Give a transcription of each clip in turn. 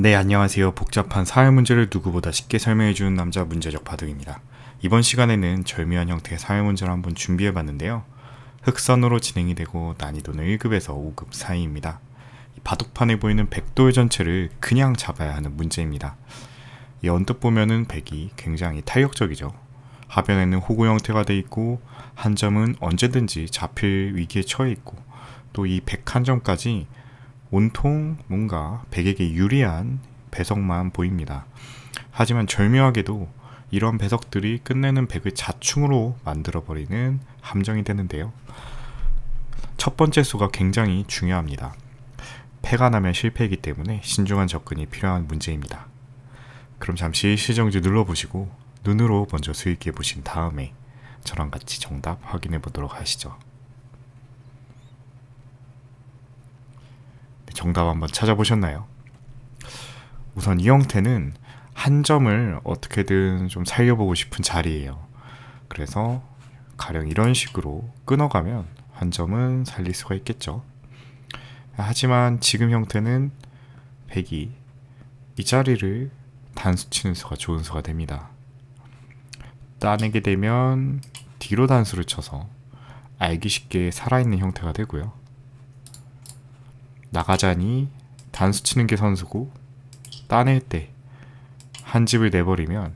네, 안녕하세요. 복잡한 사회 문제를 누구보다 쉽게 설명해주는 남자 문제적 바둑입니다. 이번 시간에는 절묘한 형태의 사회 문제를 한번 준비해봤는데요. 흑선으로 진행이 되고 난이도는 1급에서 5급 사이입니다. 바둑판에 보이는 백돌 전체를 그냥 잡아야 하는 문제입니다. 언뜻 보면은 백이 굉장히 탄력적이죠. 하변에는 호구 형태가 돼 있고 한 점은 언제든지 잡힐 위기에 처해 있고 또 이 백 한 점까지 온통 뭔가 백에게 유리한 배석만 보입니다. 하지만 절묘하게도 이런 배석들이 끝내는 백을 자충으로 만들어버리는 함정이 되는데요. 첫 번째 수가 굉장히 중요합니다. 패가 나면 실패이기 때문에 신중한 접근이 필요한 문제입니다. 그럼 잠시 시정지 눌러보시고 눈으로 먼저 수익해 보신 다음에 저랑 같이 정답 확인해 보도록 하시죠. 정답 한번 찾아보셨나요? 우선 이 형태는 한 점을 어떻게든 좀 살려보고 싶은 자리예요. 그래서 가령 이런 식으로 끊어가면 한 점은 살릴 수가 있겠죠. 하지만 지금 형태는 백이 이 자리를 단수 치는 수가 좋은 수가 됩니다. 따내게 되면 뒤로 단수를 쳐서 알기 쉽게 살아있는 형태가 되고요. 나가자니 단수 치는 게 선수고 따낼 때 한 집을 내버리면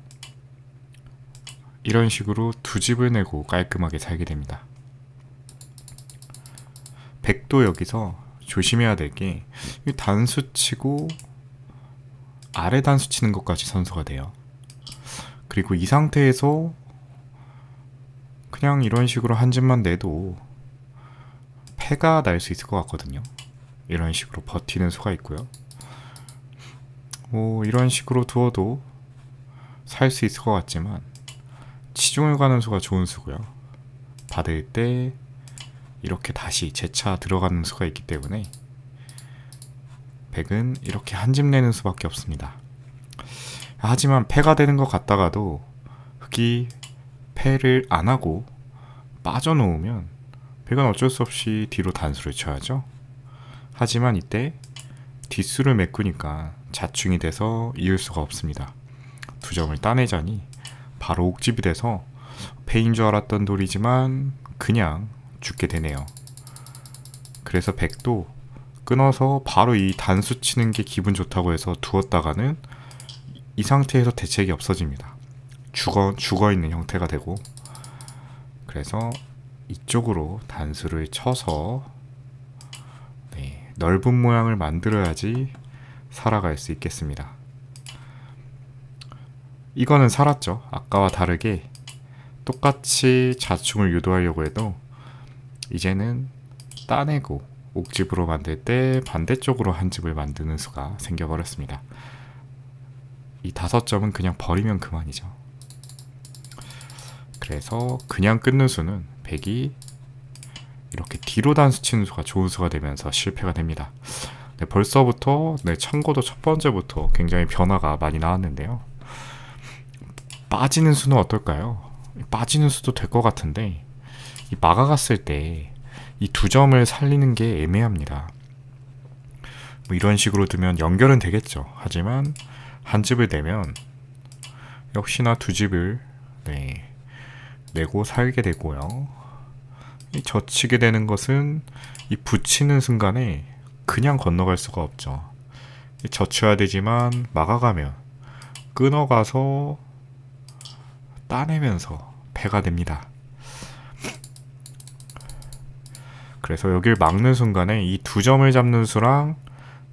이런 식으로 두 집을 내고 깔끔하게 살게 됩니다. 백도 여기서 조심해야 될 게 단수 치고 아래 단수 치는 것까지 선수가 돼요. 그리고 이 상태에서 그냥 이런 식으로 한 집만 내도 패가 날 수 있을 것 같거든요. 이런 식으로 버티는 수가 있고요. 이런 식으로 두어도 살 수 있을 것 같지만 치중을 가는 수가 좋은 수고요. 받을 때 이렇게 다시 재차 들어가는 수가 있기 때문에 백은 이렇게 한 집 내는 수밖에 없습니다. 하지만 패가 되는 것 같다가도 흑이 패를 안 하고 빠져놓으면 백은 어쩔 수 없이 뒤로 단수를 쳐야죠. 하지만 이때 뒷수를 메꾸니까 자충이 돼서 이을 수가 없습니다. 두 점을 따내자니 바로 옥집이 돼서 패인 줄 알았던 돌이지만 그냥 죽게 되네요. 그래서 백도 끊어서 바로 이 단수 치는 게 기분 좋다고 해서 두었다가는 이 상태에서 대책이 없어집니다. 죽어 있는 형태가 되고, 그래서 이쪽으로 단수를 쳐서 넓은 모양을 만들어야지 살아갈 수 있겠습니다. 이거는 살았죠. 아까와 다르게 똑같이 자충을 유도하려고 해도 이제는 따내고 옥집으로 만들 때 반대쪽으로 한 집을 만드는 수가 생겨버렸습니다. 이 5점은 그냥 버리면 그만이죠. 그래서 그냥 끊는 수는 백이 이렇게 뒤로 단수 치는 수가 좋은 수가 되면서 실패가 됩니다. 벌써부터 참고도 첫 번째부터 굉장히 변화가 많이 나왔는데요. 빠지는 수는 어떨까요? 빠지는 수도 될 것 같은데 막아갔을 때 이 두 점을 살리는 게 애매합니다. 이런 식으로 두면 연결은 되겠죠. 하지만 한 집을 내면 역시나 두 집을 내고 살게 되고요. 젖히게 되는 것은 이 붙이는 순간에 그냥 건너갈 수가 없죠. 젖혀야 되지만 막아가면 끊어가서 따내면서 패가 됩니다. 그래서 여길 막는 순간에 이 두 점을 잡는 수랑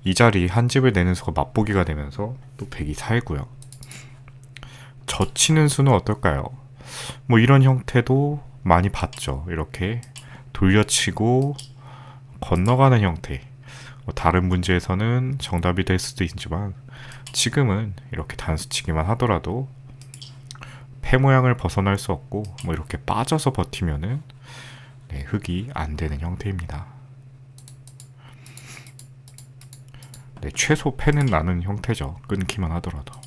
이 자리 한 집을 내는 수가 맞보기가 되면서 또 백이 살고요. 젖히는 수는 어떨까요? 이런 형태도 많이 봤죠. 이렇게 돌려치고 건너가는 형태. 다른 문제에서는 정답이 될 수도 있지만 지금은 이렇게 단수치기만 하더라도 패 모양을 벗어날 수 없고 이렇게 빠져서 버티면은 흑이 안 되는 형태입니다. 최소 패는 나는 형태죠. 끊기만 하더라도.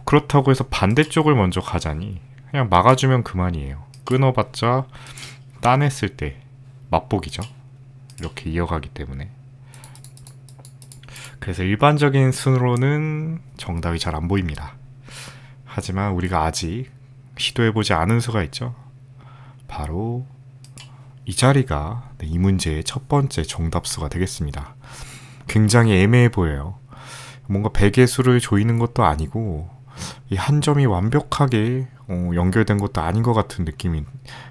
그렇다고 해서 반대쪽을 먼저 가자니 그냥 막아주면 그만이에요. 끊어봤자 따냈을 때 맛보기죠. 이렇게 이어가기 때문에. 그래서 일반적인 순으로는 정답이 잘 안 보입니다. 하지만 우리가 아직 시도해보지 않은 수가 있죠. 바로 이 자리가 이 문제의 첫 번째 정답수가 되겠습니다. 굉장히 애매해 보여요. 뭔가 100의 수를 조이는 것도 아니고 이 한 점이 완벽하게 연결된 것도 아닌 것 같은 느낌이,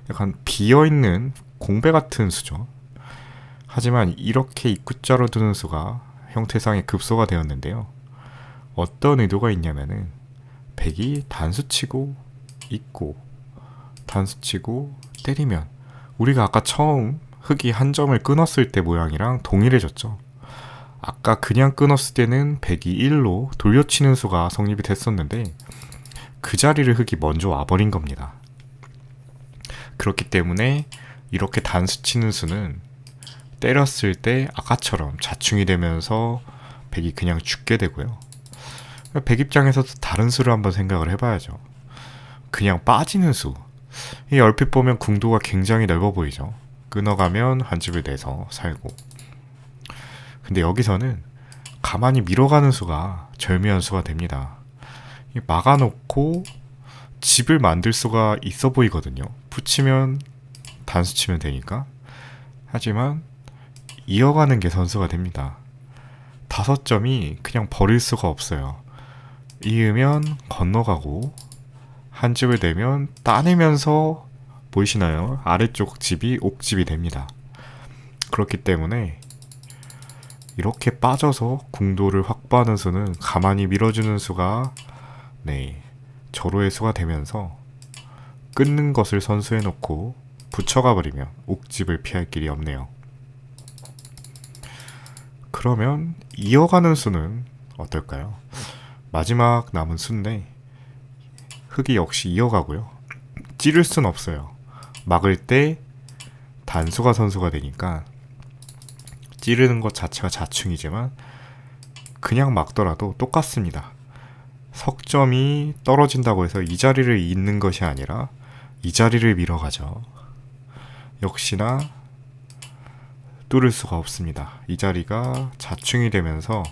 약간 비어있는 공배 같은 수죠. 하지만 이렇게 입구자로 두는 수가 형태상의 급소가 되었는데요. 어떤 의도가 있냐면은 100이 단수치고 있고 단수치고 때리면 우리가 아까 처음 흙이 한 점을 끊었을 때 모양이랑 동일해졌죠. 아까 그냥 끊었을 때는 100이 1로 돌려치는 수가 성립이 됐었는데 그 자리를 흙이 먼저 와버린 겁니다. 그렇기 때문에 이렇게 단수치는 수는 때렸을 때 아까처럼 자충이 되면서 100이 그냥 죽게 되고요. 100 입장에서도 다른 수를 한번 생각을 해봐야죠. 그냥 빠지는 수. 이 얼핏 보면 궁도가 굉장히 넓어 보이죠. 끊어가면 한 집을 내서 살고. 근데 여기서는 가만히 밀어가는 수가 절묘한 수가 됩니다. 막아놓고 집을 만들 수가 있어 보이거든요. 붙이면 단수 치면 되니까. 하지만 이어가는 게 선수가 됩니다. 5점이 그냥 버릴 수가 없어요. 이으면 건너가고 한 집을 내면 따내면서 보이시나요? 아래쪽 집이 옥집이 됩니다. 그렇기 때문에 이렇게 빠져서 궁도를 확보하는 수는 가만히 밀어주는 수가 절호의 수가 되면서 끊는 것을 선수해 놓고 붙여가 버리면 옥집을 피할 길이 없네요. 그러면 이어가는 수는 어떨까요? 마지막 남은 수인데 흙이 역시 이어가고요. 찌를 순 없어요. 막을 때 단수가 선수가 되니까 찌르는 것 자체가 자충이지만 그냥 막더라도 똑같습니다. 석점이 떨어진다고 해서 이 자리를 잇는 것이 아니라 이 자리를 밀어가죠. 역시나 뚫을 수가 없습니다. 이 자리가 자충이 되면서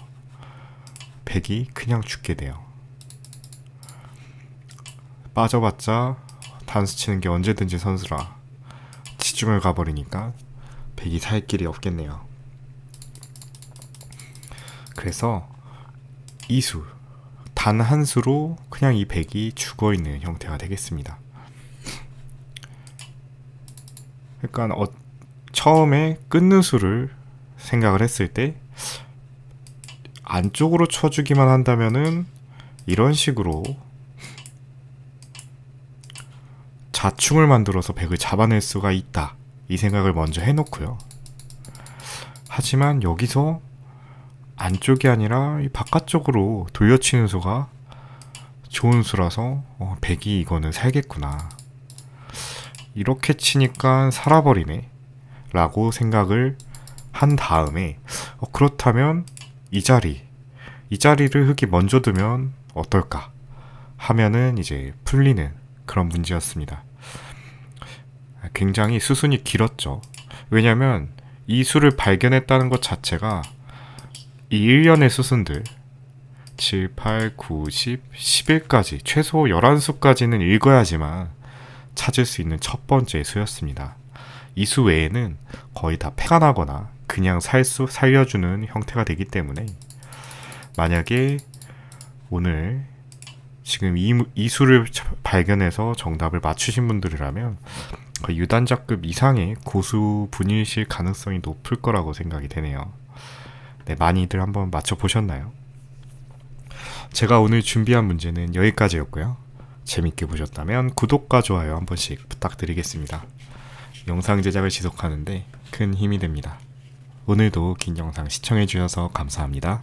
100이 그냥 죽게 돼요. 빠져봤자 단수 치는 게 언제든지 선수라 치중을 가버리니까 100이 살 길이 없겠네요. 그래서 이 수, 단 한 수로 그냥 이 100이 죽어있는 형태가 되겠습니다. 그러니까 처음에 끊는 수를 생각을 했을 때 안쪽으로 쳐주기만 한다면은 이런 식으로 자충을 만들어서 100을 잡아낼 수가 있다, 이 생각을 먼저 해놓고요. 하지만 여기서 안쪽이 아니라 이 바깥쪽으로 돌려치는 수가 좋은 수라서 100이 이거는 살겠구나, 이렇게 치니까 살아버리네 라고 생각을 한 다음에 그렇다면 이 자리를 흙이 먼저 두면 어떨까 하면은 이제 풀리는 그런 문제였습니다. 굉장히 수순이 길었죠. 왜냐면 이 수를 발견했다는 것 자체가 이 일련의 수순들 7, 8, 9, 10, 11까지 최소 11수까지는 읽어야지만 찾을 수 있는 첫 번째 수였습니다. 이 수 외에는 거의 다 패가 나거나 그냥 살려주는 형태가 되기 때문에 만약에 오늘 지금 이 수를 발견해서 정답을 맞추신 분들이라면 거의 유단자급 이상의 고수 분이실 가능성이 높을 거라고 생각이 되네요. 네, 많이들 한번 맞춰보셨나요? 제가 오늘 준비한 문제는 여기까지였고요. 재밌게 보셨다면 구독과 좋아요 한 번씩 부탁드리겠습니다. 영상 제작을 지속하는데 큰 힘이 됩니다. 오늘도 긴 영상 시청해주셔서 감사합니다.